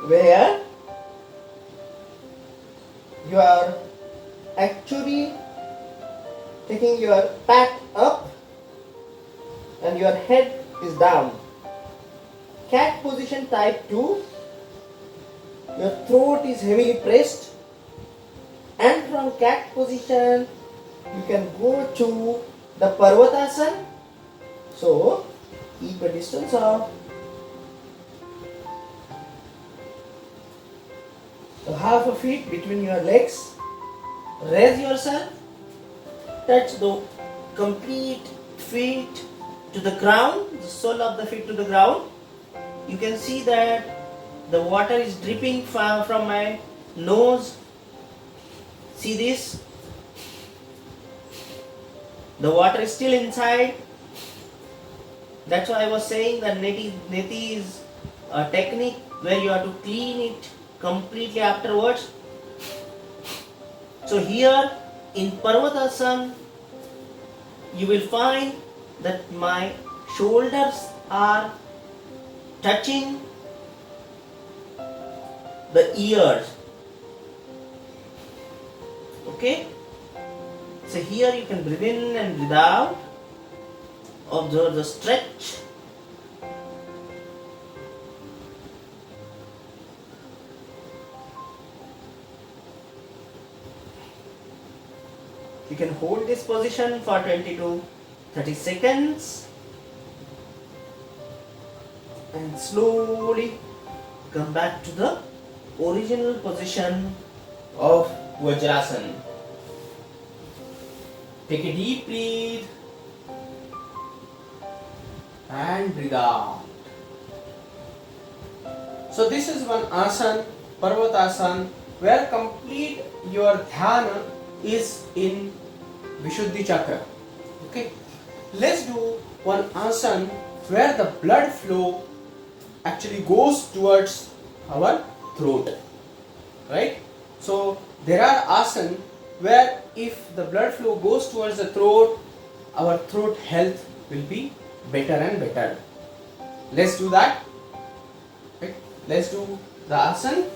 where you are actually taking your back up and your head is down. Cat position type 2, your throat is heavily pressed, and from cat position you can go to the Parvatasana. So keep a distance of half a feet between your legs. Raise yourself, touch the complete feet to the ground, the sole of the feet to the ground. You can see that the water is dripping from my nose. See this? The water is still inside. That's why I was saying that neti is a technique where you have to clean it completely afterwards. So here in Parvatasana, you will find that my shoulders are touching the ears. Okay? So here you can breathe in and breathe out. Observe the stretch. You can hold this position for 20 to 30 seconds and slowly come back to the original position of Vajrasana. Take a deep breath and breathe out. So this is one asana, Parvatasana, where complete your dhyana is in Vishuddhi Chakra. Okay, let's do one asana where the blood flow actually goes towards our throat. Right? So there are asana where if the blood flow goes towards the throat, our throat health will be better and better. Let's do that. Okay. Let's do the asana.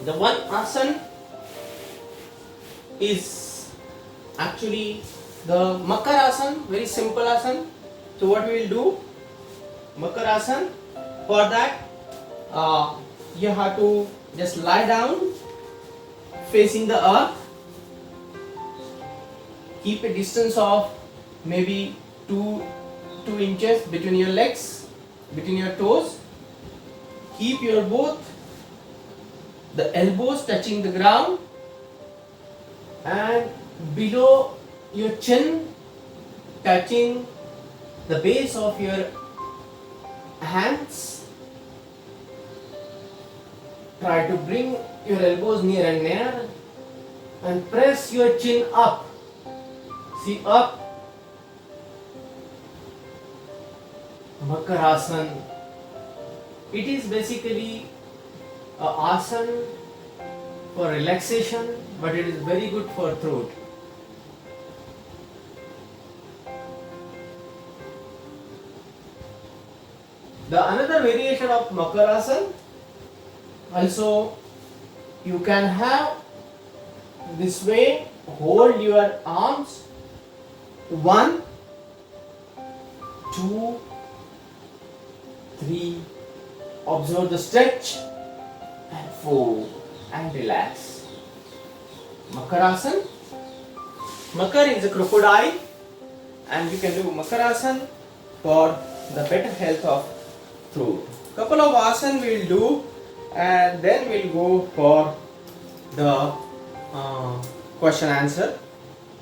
The one asana is actually the Makarasana, very simple asana. So what we will do, Makarasana, for that you have to just lie down facing the earth. Keep a distance of maybe 2 inches between your legs, between your toes. Keep your both the elbows touching the ground, and below your chin touching the base of your hands. Try to bring your elbows near and near and press your chin up. See, up. Makarasana. It is basically a asana for relaxation, but it is very good for throat. The another variation of Makarasana, also you can have this way, hold your arms, 1, 2, 3, observe the stretch, and 4, and relax. Makarasana. Makar is a crocodile, and you can do Makarasana for the better health of throat. Couple of asana we will do, and then we will go for the question answer.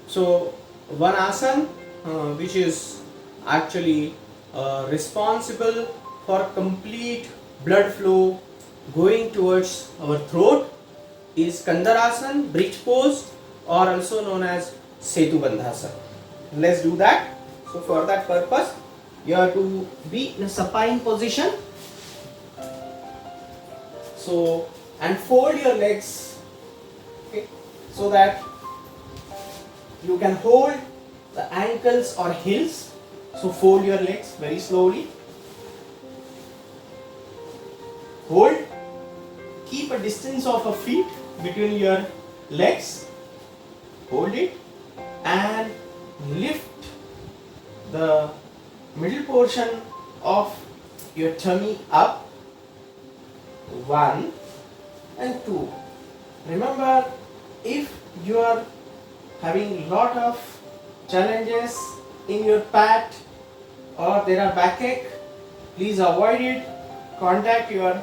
So one asana which is actually responsible for complete blood flow going towards our throat is Kandarasana, bridge pose, or also known as Setu Bandhasana. Let's do that. So for that purpose, you have to be in a supine position. So, and fold your legs, okay, so that you can hold the ankles or heels. So fold your legs very slowly. Hold keep a distance of a feet between your legs, hold it and lift the middle portion of your tummy up. 1 and 2. Remember, if you are having lot of challenges in your pat or there are backache, please avoid it. Contact your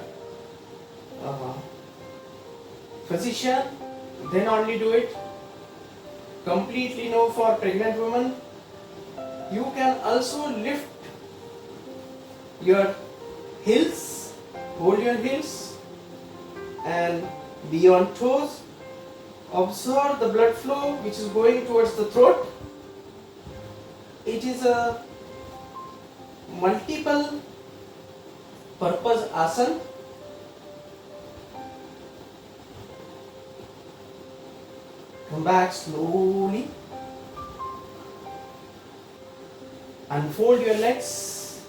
physician, then only do it. Completely no for pregnant women. You can also lift your heels, hold your heels and be on toes. Observe the blood flow which is going towards the throat. It is a multiple purpose asana. Come back slowly. Unfold your legs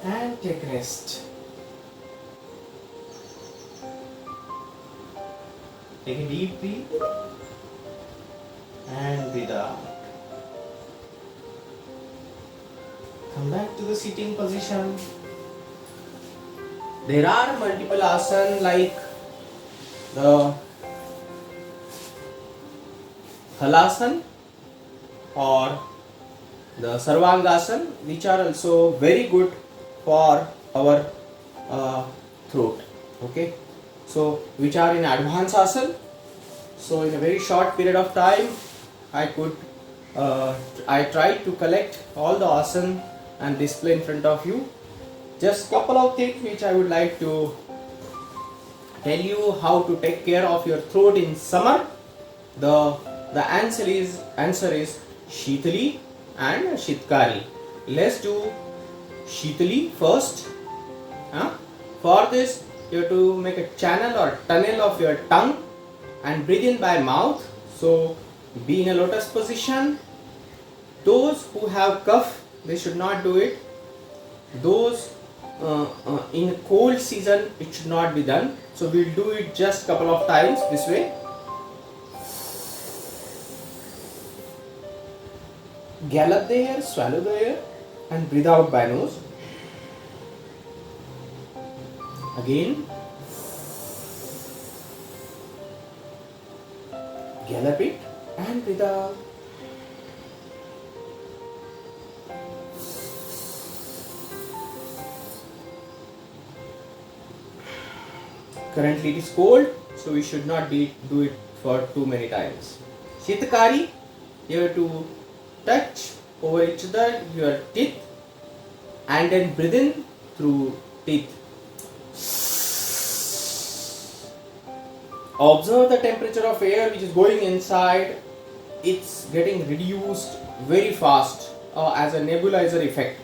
and take rest. Take a deep breath and breathe out. Come back to the sitting position. There are multiple asanas like the Halasana or the Sarvangasana, which are also very good for our throat. Okay, so which are in advanced asana. So in a very short period of time, I tried to collect all the asana and display in front of you. Just couple of things which I would like to tell you how to take care of your throat in summer. The answer is Shitali and Shitkari. Let's do Shitali first. For this, you have to make a channel or tunnel of your tongue and breathe in by mouth. So be in a lotus position. Those who have cough, they should not do it. Those in cold season, it should not be done. So we'll do it just couple of times this way. Gallop the air, swallow the air and breathe out by nose. Again. Gallop it and breathe out. Currently it is cold, so we should not do it for too many times. Shitkari, you have to touch over each other your teeth and then breathe in through teeth. Observe the temperature of air which is going inside. It's getting reduced very fast as a nebulizer effect.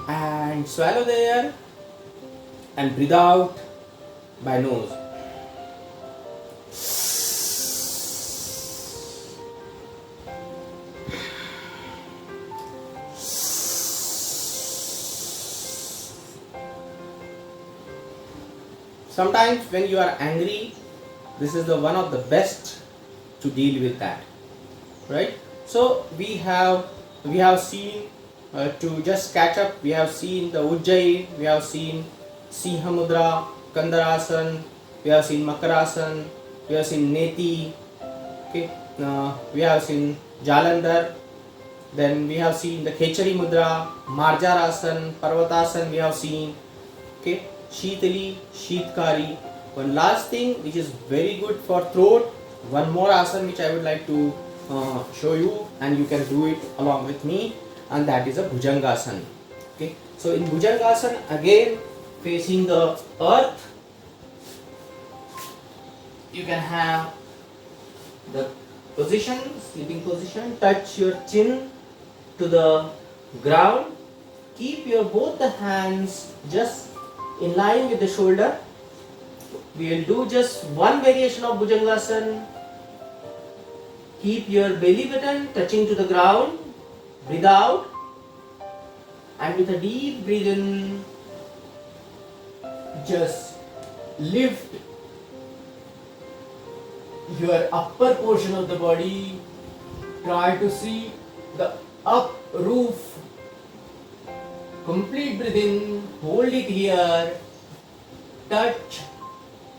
And swallow the air and breathe out by nose. Sometimes when you are angry, this is the one of the best to deal with that, right? So we have seen to just catch up. We have seen the Ujjayi, we have seen Siha Mudra, Kandarasana, we have seen Makarasana, we have seen Neti, okay, we have seen Jalandhar, then we have seen the Khechari Mudra, Marjarasana, Parvatasana we have seen, okay, Shitali, Shitkari. One last thing which is very good for throat, one more asana which I would like to show you and you can do it along with me, and that is a Bhujangasana. Okay, so in Bhujangasana again facing the earth, you can have the position, sleeping position, touch your chin to the ground, keep your both the hands just in line with the shoulder. We will do just one variation of Bhujangasana. Keep your belly button touching to the ground. Breathe out and with a deep breathe in just lift your upper portion of the body. Try to see the up roof. Complete breathe in, hold it here, touch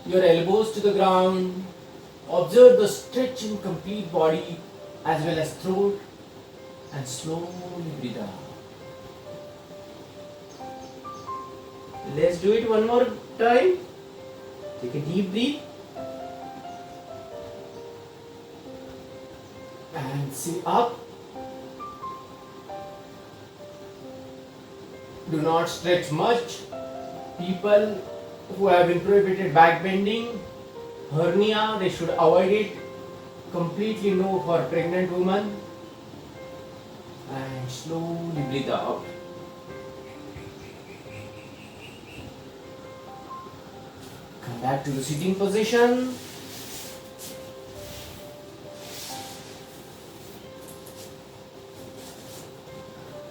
your elbows to the ground, observe the stretch in complete body as well as throat, and slowly breathe out. Let's do it one more time. Take a deep breath and sit up. Do not stretch much. People who have been prohibited back bending, hernia, they should avoid it. Completely no for pregnant women. And slowly breathe out. Come back to the sitting position.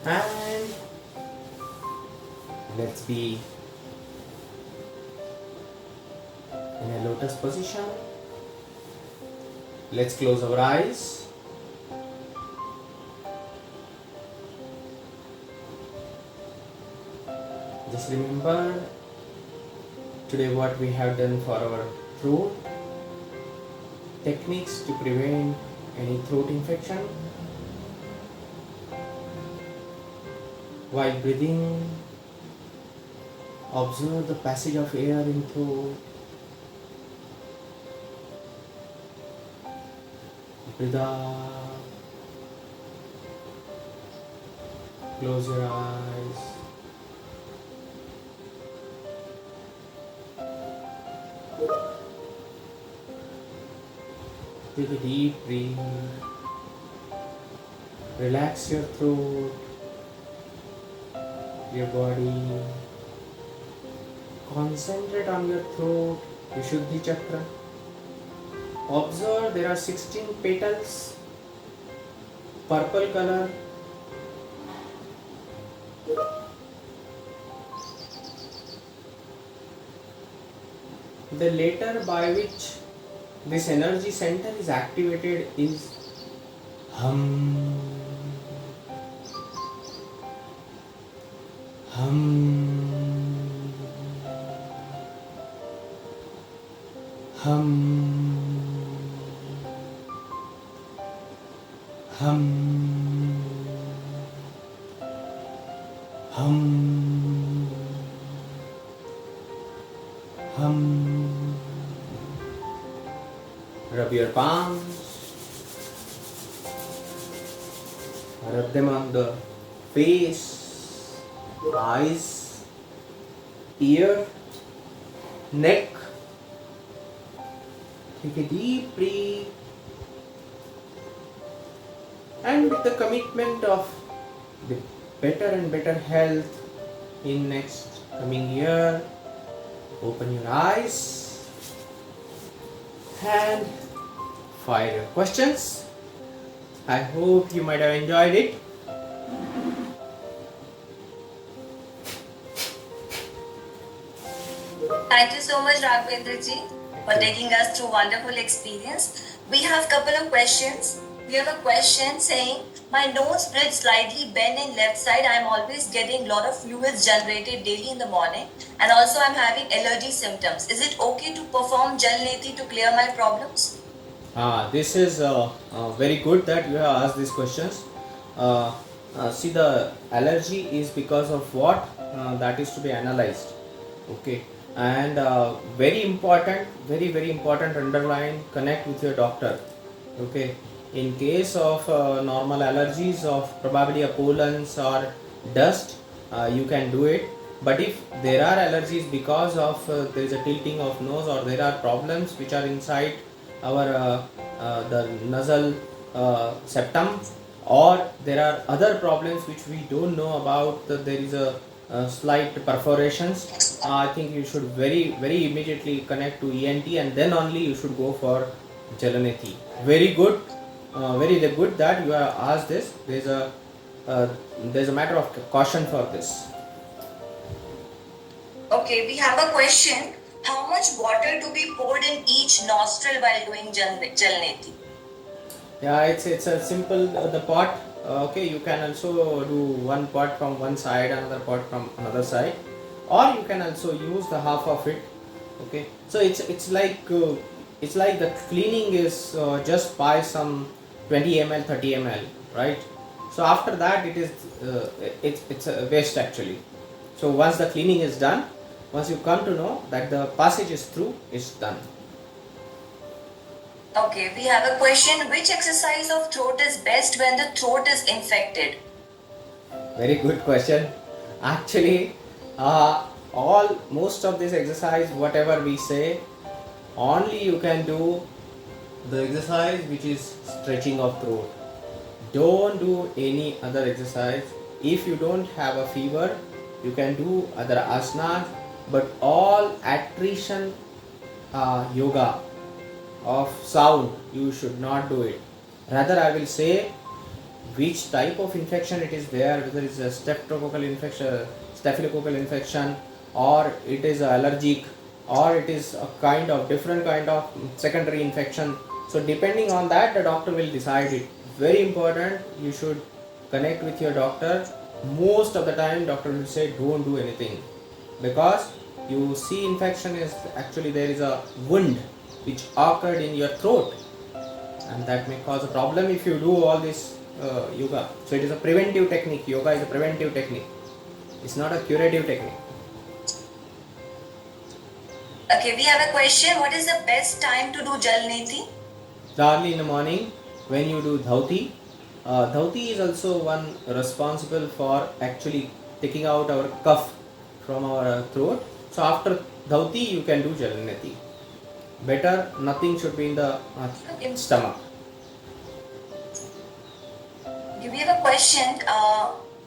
And let's be in a lotus position. Let's close our eyes. Just remember today what we have done for our throat, techniques to prevent any throat infection. While breathing, observe the passage of air in throat. Breathe out. Close your eyes. Take a deep breath. Relax your throat, your body. Concentrate on your throat, Vishuddhi Chakra. Observe there are 16 petals, purple color. The letter by which this energy center is activated is Hum. Hum. Hum. Hum. Hum. Hum. Rub your palms. Rub them on the face, eyes, ear, neck. Take a deep breath. And with the commitment of the better and better health in next coming year, open your eyes and fire your questions. I hope you might have enjoyed it. Thank you so much, Raghavendra ji, for taking us through wonderful experience. We have couple of questions. We have a question saying, my nose bridge slightly bent in left side. I am always getting lot of fluids generated daily in the morning, and also I am having allergy symptoms. Is it okay to perform Jalneti to clear my problems? This is very good that you have asked these questions. See, the allergy is because of what? That is to be analyzed. Okay, and very important, very important, underline, connect with your doctor. Okay, in case of normal allergies of probably a pollens or dust, you can do it. But if there are allergies because of there is a tilting of nose, or there are problems which are inside our the nasal septum, or there are other problems which we don't know about, there is a slight perforations, I think you should very immediately connect to ENT, and then only you should go for Jalneti. Very good, very good that you have asked this. There's a matter of caution for this. Okay, we have a question. How much water to be poured in each nostril while doing Jalneti? Yeah, it's a simple the pot. Okay, you can also do one pot from one side, another pot from another side, or you can also use the half of it. Okay, so it's like the cleaning is just by some 20 ml, 30 ml, right? So after that, it's a waste actually. So once the cleaning is done, once you come to know that the passage is through, it's done. Okay, we have a question. Which exercise of throat is best when the throat is infected? Very good question. Actually, all most of this exercise, whatever we say, only you can do the exercise which is stretching of throat. Don't do any other exercise. If you don't have a fever, you can do other asanas, but all attrition yoga of sound, you should not do it. Rather, I will say which type of infection it is there, whether it's a staphylococcus infection, or it is allergic, or it is a kind of different kind of secondary infection. So depending on that, the doctor will decide it. Very important, you should connect with your doctor. Most of the time doctor will say don't do anything, because you see infection is actually there is a wound which occurred in your throat, and that may cause a problem if you do all this yoga. So it is a preventive technique. Yoga is a preventive technique. It's not a curative technique. Okay, we have a question. What is the best time to do Jalneti? Early in the morning when you do dhauti. Dhauti is also one responsible for actually taking out our cough from our throat. So after dhauti you can do jalneti. Better nothing should be in the stomach. We have a question.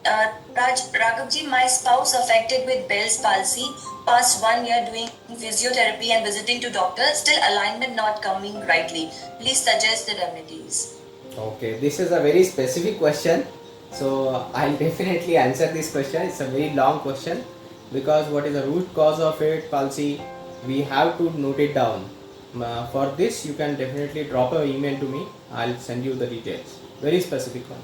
Raghavji, my spouse affected with Bell's palsy, past 1 year doing physiotherapy and visiting to doctors, still alignment not coming rightly. Please suggest the remedies. Okay, this is a very specific question. So I'll definitely answer this question. It's a very long question, because what is the root cause of it, palsy, we have to note it down. For this, you can definitely drop an email to me. I'll send you the details. Very specific one.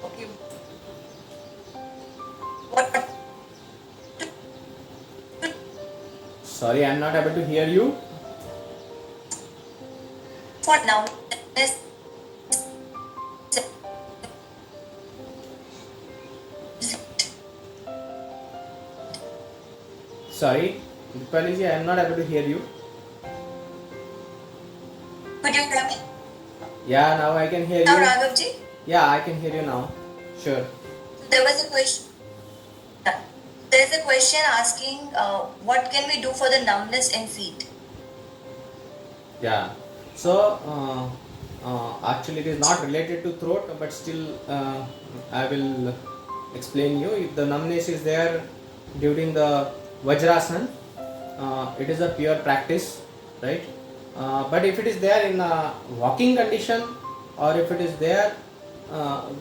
Okay. What? Sorry, I'm not able to hear you. For now, Sorry, Dipaliji, I'm not able to hear you. could you hear me? Yeah, now I can hear Now, you. Raghavji, Yeah, I can hear you now. Sure. there was a question. There's a question asking what can we do for the numbness in feet? Yeah. So actually, it is not related to throat, but still, I will explain you. If the numbness is there during the Vajrasan, it is a pure practice, right? But if it is there in a walking condition, or if it is there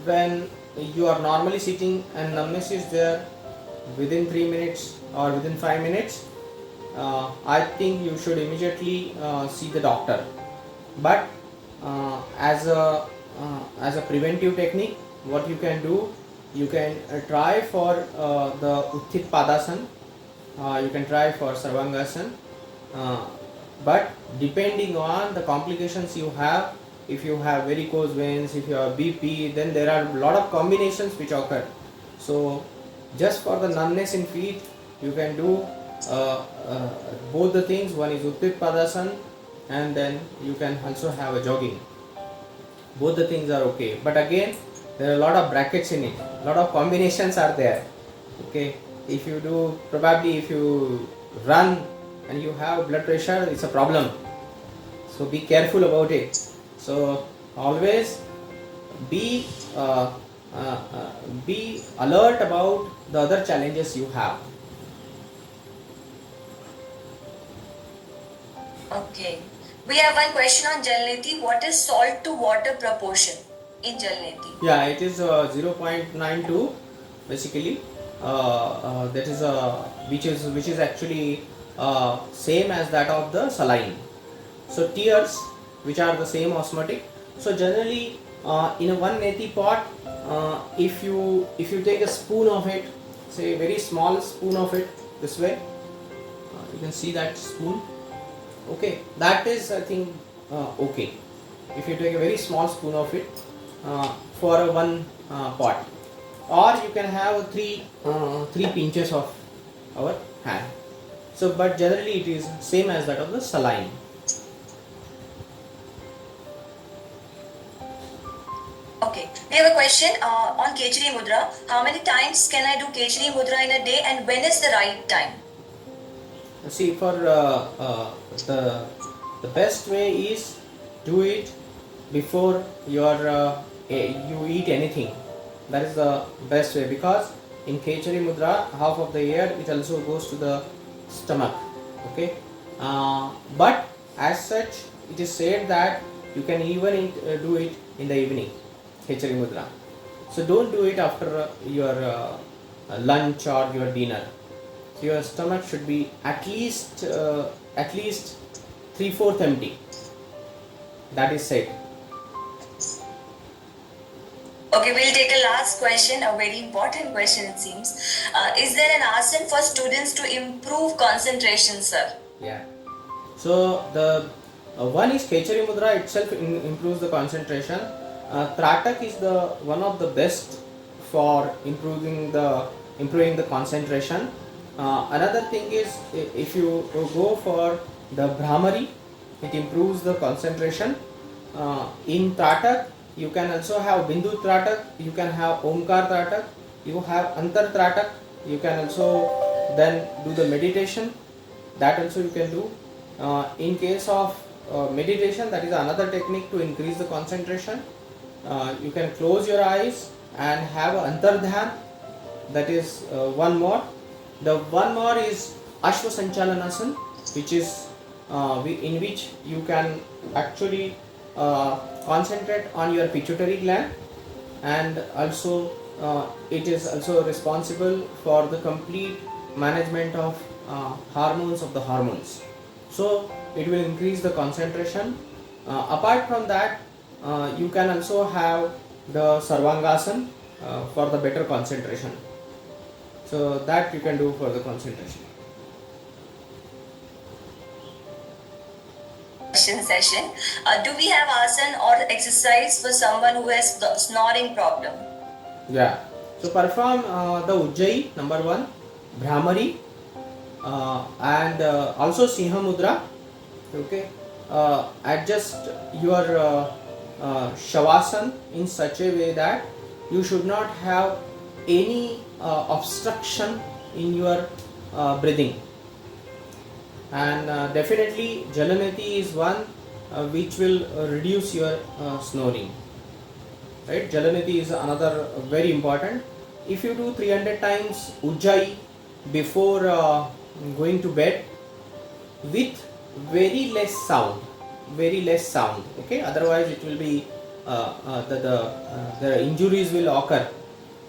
when you are normally sitting and numbness is there within 3 minutes or within 5 minutes, I think you should immediately see the doctor. But as a preventive technique, what you can do, you can try for the Utthit Padasana, you can try for Sarvangasana, but depending on the complications you have, if you have varicose veins, if you have BP, then there are a lot of combinations which occur. So just for the numbness in feet, you can do both the things. One is Utthit Padasana, and then you can also have a jogging. Both the things are okay, but again there are a lot of brackets in it, a lot of combinations are there. Okay, if you do, probably if you run and you have blood pressure, it's a problem. So be careful about it. So always be be alert about the other challenges you have. Okay. We have one question on Jalneti. What is salt to water proportion? in Jalneti? Yeah, it is 0.92 basically. That is which is actually same as that of the saline. So tears, which are the same osmotic. So generally, in a one neti pot, if you take a spoon of it, say a very small spoon of it, this way, you can see that spoon. Okay, that is, I think, okay. If you take a very small spoon of it for a one pot, or you can have three pinches of our hand. So, but generally it is same as that of the saline. Okay, we have a question on Kechari Mudra. How many times can I do Kechari Mudra in a day, and when is the right time? See, for the best way is do it before you eat anything. That is the best way, because in Kechari Mudra, half of the air it also goes to the stomach. Okay, but as such, it is said that you can even do it in the evening, Kechari Mudra. So don't do it after your lunch or your dinner. So your stomach should be at least 3/4 empty. That is said. Okay, we'll take a last question, a very important question it seems. Is there an asana for students to improve concentration, sir? Yeah. So the one is Kechari Mudra itself improves the concentration. Tratak is the one of the best for improving the concentration. Another thing is, if you go for the Brahmari, it improves the concentration. In Tratak, you can also have Bindu Tratak, you can have Omkar Tratak, you have Antar Tratak, you can also then do the meditation. That also you can do. In case of meditation, that is another technique to increase the concentration. You can close your eyes and have Antardhyan. That is one more. The one more is Ashwa Sanchalanasana, which is in which you can actually concentrate on your pituitary gland, and also it is also responsible for the complete management of hormones of the hormones. So it will increase the concentration. Apart from that, you can also have the Sarvangasana for the better concentration. So that you can do for the concentration. Question session. Do we have asana or exercise for someone who has the snoring problem? Yeah. So perform the Ujjayi number 1, Brahmari, and also Sinha Mudra. Okay. Adjust your Shavasana in such a way that you should not have any obstruction in your breathing. And definitely Jalaneti is one which will reduce your snoring. Right? Jalaneti is another very important. If you do 300 times Ujjayi before going to bed with very less sound, okay, otherwise it will be the injuries will occur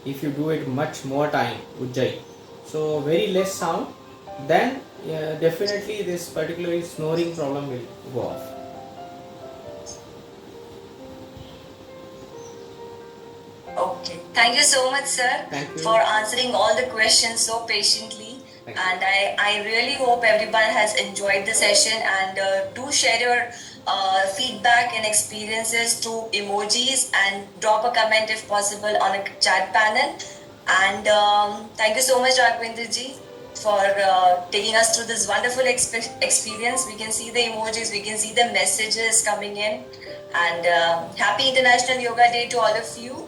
if you do it much more time Ujjayi. So very less sound, then definitely this particular snoring problem will go off. Okay. Thank you so much, sir, for answering all the questions so patiently. And I really hope everyone has enjoyed the session, and do share your feedback and experiences through emojis, and drop a comment if possible on a chat panel. And thank you so much, Raghavendra ji, for taking us through this wonderful experience. We can see the emojis, we can see the messages coming in. And happy International Yoga Day to all of you.